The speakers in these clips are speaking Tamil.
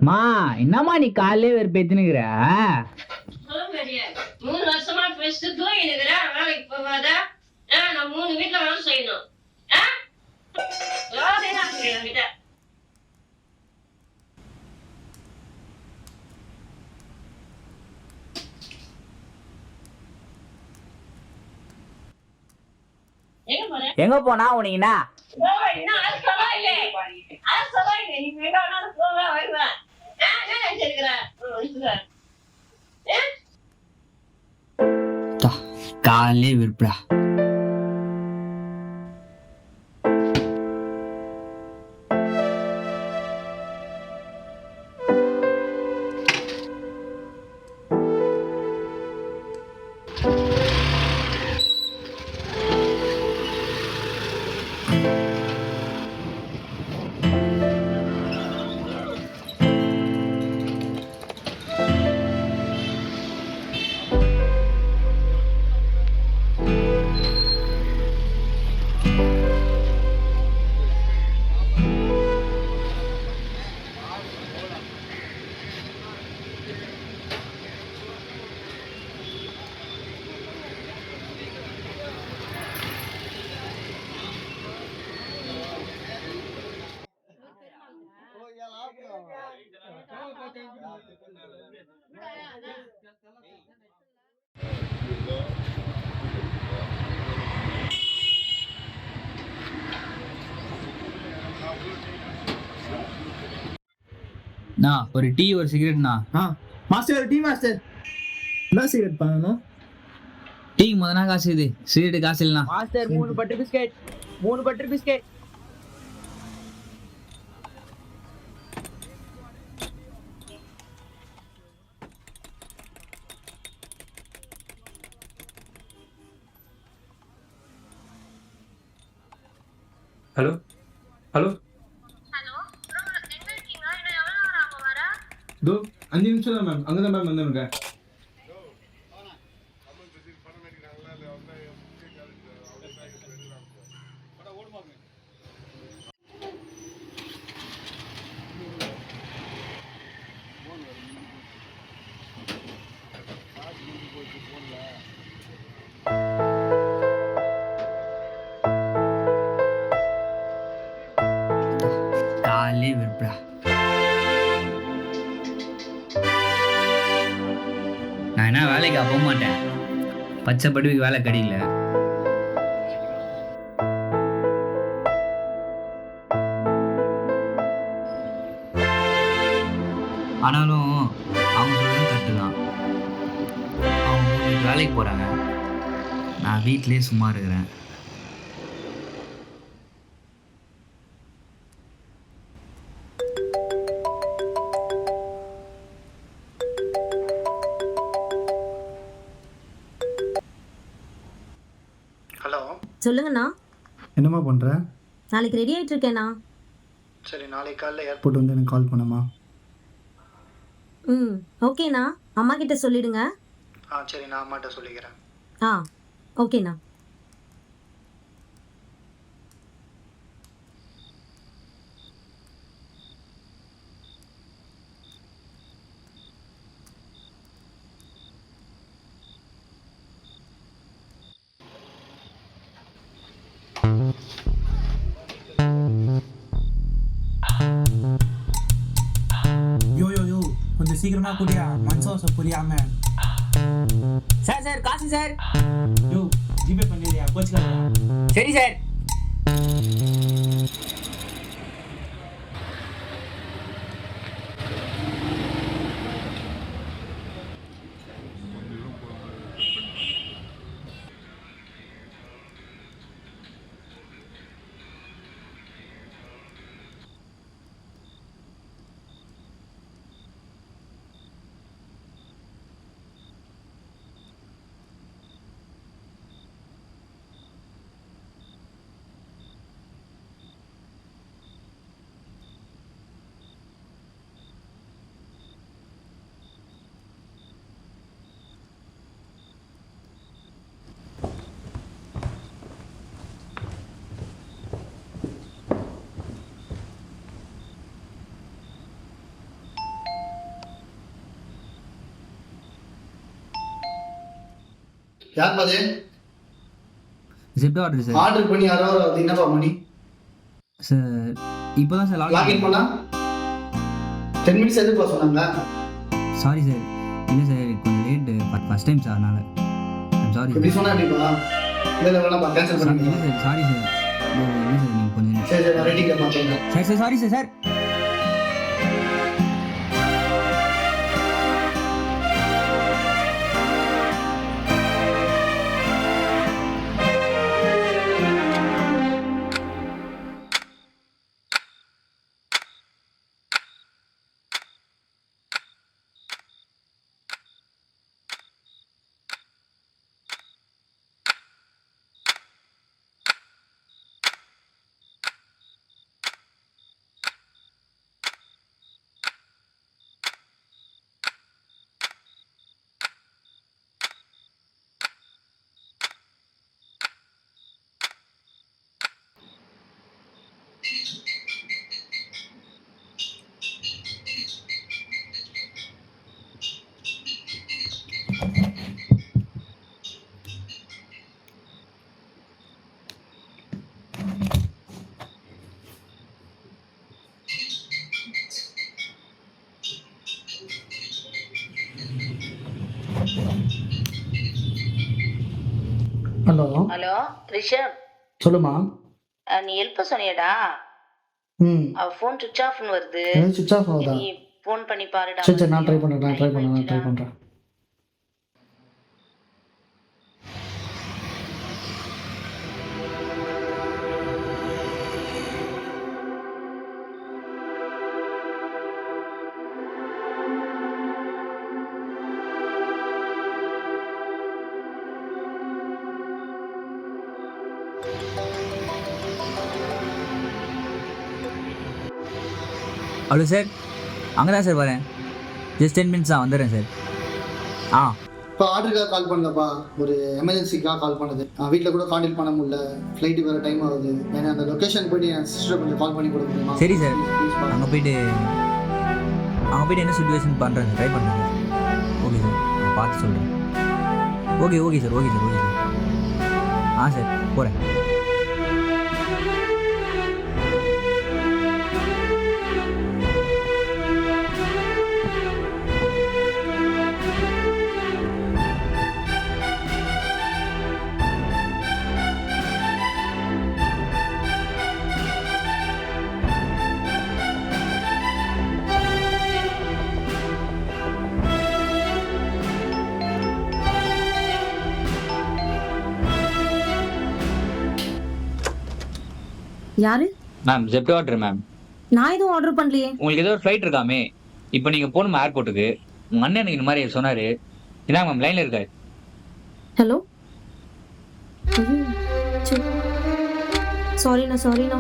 மா என்னம்மா நீ காலையிலே வெறுப்பேத்தினுக்குற? 3 வருஷமா பேசிட்டு தூங்கினுக்குறேன். வேலைக்கு போகாத. நான் 3 வீட்டுல வேலை செய்யணும். என்கிட்ட எங்க போனா உனக்கு என்ன? காலையிலே வெறுப்புடா. ஒரு டீ ஒரு சிகரெட்ண்ணா. மாஸ்டர் டீ மாஸ்டர் என்ன சிகரெட் பண்ணணும்? டீக்கு முதனா காசு இது, சிகரெட்டு காசு இல்லைண்ணா. Master 3 butter biscuit 3 butter biscuit. Hello hello hello எங்க இருக்கீங்க? இன்னும் எவ்வளவு நேரம் ஆகும் வர? தோ 5 நிமிஷம் தான் மேம். அங்கே தான் மேம் வந்துருங்க. காலையிலே வெறுப்புடா. நான் என்ன வேலைக்கு போக மாட்டேன். பச்சை படிவுக்கு வேலை கிடைக்கல. ஆனாலும் அவங்க சொல்றது கரெக்டு தான். அவங்க வீட்டுக்கு வேலைக்கு போகிறாங்க, நான் வீட்டிலேயே சும்மா இருக்கிறேன். ஹலோ சொல்லுங்கண்ணா. என்னம்மா பண்ணுற? நாளைக்கு ரெடி ஆகிட்டு இருக்கேண்ணா. சரி, நாளைக்கு காலையில் ஏர்போர்ட் வந்து எனக்கு கால் பண்ணமா? ஓகேண்ணா. அம்மா கிட்ட சொல்லிடுங்க. சரி, நான் அம்மாட்ட சொல்லிக்கிறேன். ஓகேண்ணா. கொஞ்சம் சீக்கிரமா கூடியா, மனசோச புரியாம. சார் காசு சார். யோ ஜிபே பண்ணிடுறியா? கோச்சுக்காதா. சரி சார். யார் பாது ஜெப்டோ ஆர்டர் சார். ஆர்டர் பண்ணி யாரோ அது என்னப்பா மணி சார் இப்போ தான் சார் லாகின் பண்ணா 10 மினிட்ஸ் எதுக்கு சொன்னாங்க? Sorry sir. இல்லை சார் கொஞ்சம் லேட்டு ஃபஸ்ட் டைம் சார் அதனால் சாரி இப்படி சொன்னா எப்படிப்பா? இல்லை வேணாம் கேன்சல் இல்லை பண்ணுங்க. Sir sorry sir. இல்லை சார் நீங்கள் கொஞ்சம் சரி சரி நான் ரேட்டிங்கில் பார்த்துக்கிறேன். Sir sir sorry sir sir. Hello hello Rishabh, சொல்லுமா. நீ எழுப்ப சொன்னியடா. அவ ஃபோன் சுவிட்ச் ஆஃப்னு வருது. சுவிட்ச் ஆஃப் ஆகுதா? நீ ஃபோன் பண்ணி பாருடா. சரி சரி நான் ட்ரை பண்ணுறேன். ஹலோ சார், அங்கே தான் சார் வரேன். ஜஸ்ட் 10 மினிட்ஸ் தான் வந்துடுறேன் சார். ஆ இப்போ ஆர்டருக்காக கால் பண்ணலப்பா, ஒரு எமர்ஜென்சிக்காக கால் பண்ணது. வீட்டில் கூட கான்டெக்ட் பண்ண முடியல, ஃப்ளைட்டு வேறு டைம் ஆகுது. ஏன்னா அந்த லொக்கேஷன் போய்ட்டு என் சிஸ்டர் கொஞ்சம் கால் பண்ணி கொடுக்க முடியுமா? சரி சார், அங்கே போயிட்டு என்ன சுச்சுவேஷன் பண்ணுறேன் சார், ட்ரை பண்ணுறேன் சார். ஓகே சார், நான் பார்த்து சொல்கிறேன். Okay sir. ஆ சார் போகிறேன். யாரு? Ma'am Zepto order ma'am. நான் எதுவும் ஆர்டர் பண்ணலையே. உங்களுக்கு ஏதோ ஒரு ஃப்ளைட் இருக்காமே, இப்போ நீங்கள் போகணும் ஏர்போர்ட்டுக்கு. உங்கள் அண்ணன் எனக்கு இந்த மாதிரி சொன்னார். இதான் மேம் லைனில் இருக்காரு. ஹலோ, சாரிண்ணா.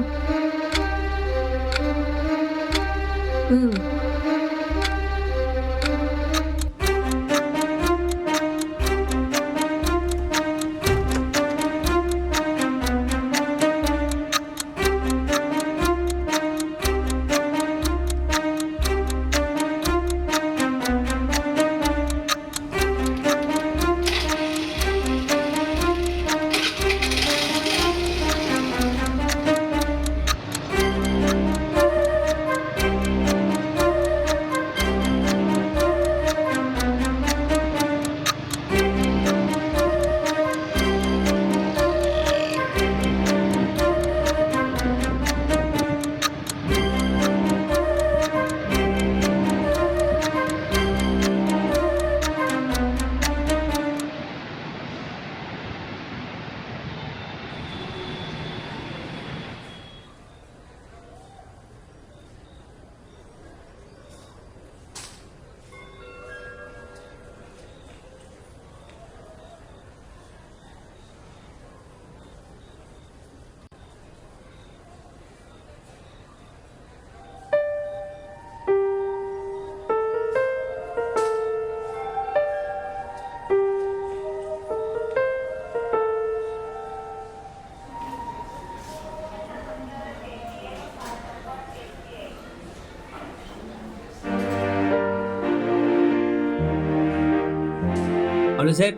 ஹலோ சார்,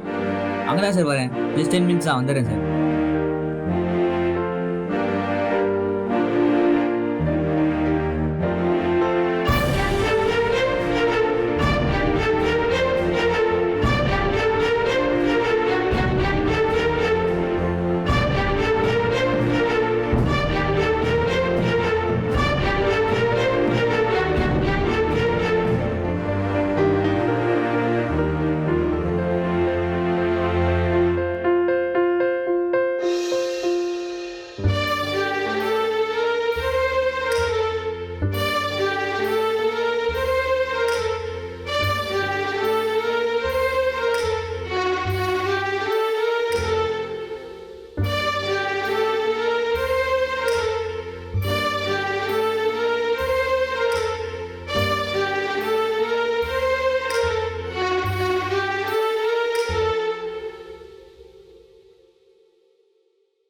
அங்கே தான் சார் வரேன். ஜஸ்ட் 10 minutes தான் வந்துடுறேன் சார்.